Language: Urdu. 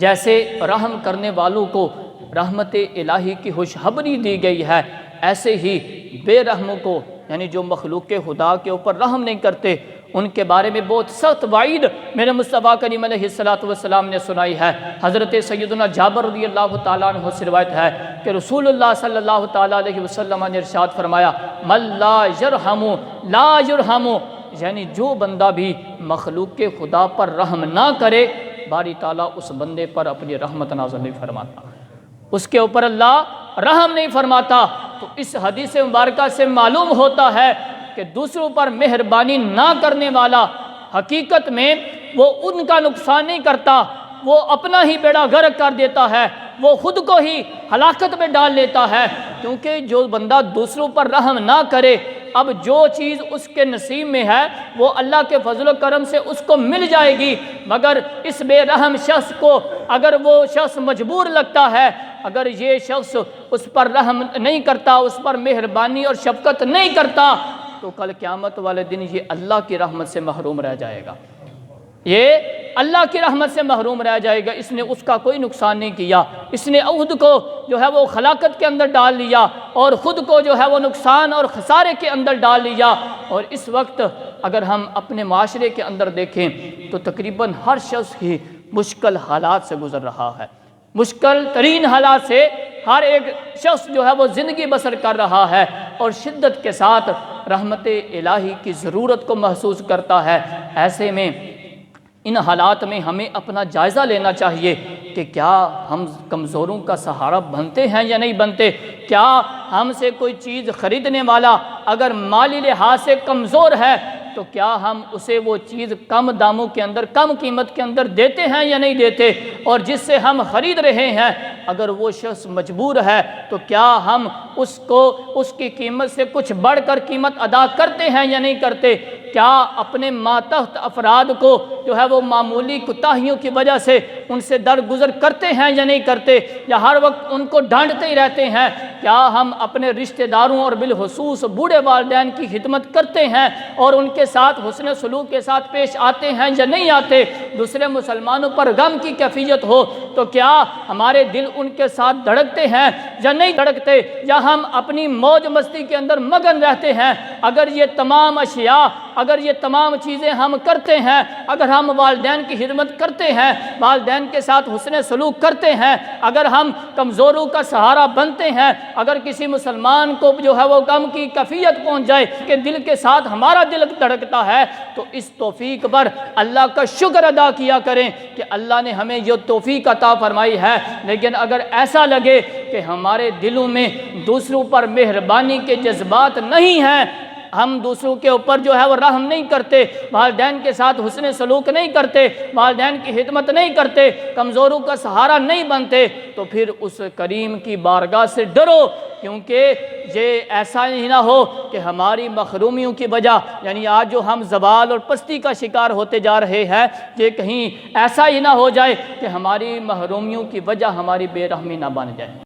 جیسے رحم کرنے والوں کو رحمت الہی کی خوشخبری دی گئی ہے، ایسے ہی بے رحموں کو یعنی جو مخلوق خدا کے اوپر رحم نہیں کرتے ان کے بارے میں بہت سخت وعید میرے مصطفیٰ کریم علیہ السلام نے سنائی ہے۔ حضرت سیدنا جابر رضی اللہ تعالیٰ عنہ سے روایت ہے کہ رسول اللہ صلی اللہ تعالیٰ علیہ وسلم نے ارشاد فرمایا، من لا یرحم لا یرحم، یعنی جو بندہ بھی مخلوق خدا پر رحم نہ کرے باری تعالیٰ اس بندے پر اپنی رحمت نازل نہیں فرماتا، اس کے اوپر اللہ رحم نہیں فرماتا۔ تو اس حدیث مبارکہ سے معلوم ہوتا ہے کہ دوسروں پر مہربانی نہ کرنے والا حقیقت میں وہ ان کا نقصان نہیں کرتا، وہ اپنا ہی بیڑا غرق کر دیتا ہے، وہ خود کو ہی ہلاکت میں ڈال لیتا ہے، کیونکہ جو بندہ دوسروں پر رحم نہ کرے اب جو چیز اس کے نصیب میں ہے وہ اللہ کے فضل و کرم سے اس کو مل جائے گی، مگر اس بے رحم شخص کو اگر وہ شخص مجبور لگتا ہے، اگر یہ شخص اس پر رحم نہیں کرتا، اس پر مہربانی اور شفقت نہیں کرتا، تو کل قیامت والے دن یہ اللہ کی رحمت سے محروم رہ جائے گا، یہ اللہ کی رحمت سے محروم رہ جائے گا۔ اس نے اس کا کوئی نقصان نہیں کیا، اس نے خود کو جو ہے وہ خلاقت کے اندر ڈال لیا اور خود کو جو ہے وہ نقصان اور خسارے کے اندر ڈال لیا۔ اور اس وقت اگر ہم اپنے معاشرے کے اندر دیکھیں تو تقریباً ہر شخص ہی مشکل حالات سے گزر رہا ہے، مشکل ترین حالات سے ہر ایک شخص جو ہے وہ زندگی بسر کر رہا ہے اور شدت کے ساتھ رحمت الہی کی ضرورت کو محسوس کرتا ہے۔ ایسے میں ان حالات میں ہمیں اپنا جائزہ لینا چاہیے کہ کیا ہم کمزوروں کا سہارا بنتے ہیں یا نہیں بنتے، کیا ہم سے کوئی چیز خریدنے والا اگر مالی لحاظ سے کمزور ہے تو کیا ہم اسے وہ چیز کم داموں کے اندر کم قیمت کے اندر دیتے ہیں یا نہیں دیتے، اور جس سے ہم خرید رہے ہیں اگر وہ شخص مجبور ہے تو کیا ہم اس کو اس کی قیمت سے کچھ بڑھ کر قیمت ادا کرتے ہیں یا نہیں کرتے، کیا اپنے ماتحت افراد کو جو ہے وہ معمولی کوتاہیوں کی وجہ سے ان سے درگزر کرتے ہیں یا نہیں کرتے، یا ہر وقت ان کو ڈانٹتے ہی رہتے ہیں، کیا ہم اپنے رشتہ داروں اور بالخصوص بوڑھے والدین کی خدمت کرتے ہیں اور ان کے ساتھ حسن سلوک کے ساتھ پیش آتے ہیں یا نہیں آتے، دوسرے مسلمانوں پر غم کی کیفیت ہو تو کیا ہمارے دل ان کے ساتھ دھڑکتے ہیں یا نہیں دھڑکتے، یا ہم اپنی موج مستی کے اندر مگن رہتے ہیں۔ اگر یہ تمام اشیاء، اگر یہ تمام چیزیں ہم کرتے ہیں، اگر ہم والدین کی خدمت کرتے ہیں، والدین کے ساتھ حسن سلوک کرتے ہیں، اگر ہم کمزوروں کا سہارا بنتے ہیں، اگر کسی مسلمان کو جو ہے وہ غم کی کیفیت پہنچ جائے کہ دل کے ساتھ ہمارا دل دھڑکتا ہے، تو اس توفیق پر اللہ کا شکر ادا کیا کریں کہ اللہ نے ہمیں یہ توفیق عطا فرمائی ہے۔ لیکن اگر ایسا لگے کہ ہمارے دلوں میں دوسروں پر مہربانی کے جذبات نہیں ہیں، ہم دوسروں کے اوپر جو ہے وہ رحم نہیں کرتے، والدین کے ساتھ حسن سلوک نہیں کرتے، والدین کی خدمت نہیں کرتے، کمزوروں کا سہارا نہیں بنتے، تو پھر اس کریم کی بارگاہ سے ڈرو، کیونکہ یہ ایسا ہی نہ ہو کہ ہماری محرومیوں کی وجہ یعنی آج جو ہم زوال اور پستی کا شکار ہوتے جا رہے ہیں، یہ کہیں ایسا ہی نہ ہو جائے کہ ہماری محرومیوں کی وجہ ہماری بے رحمی نہ بن جائے۔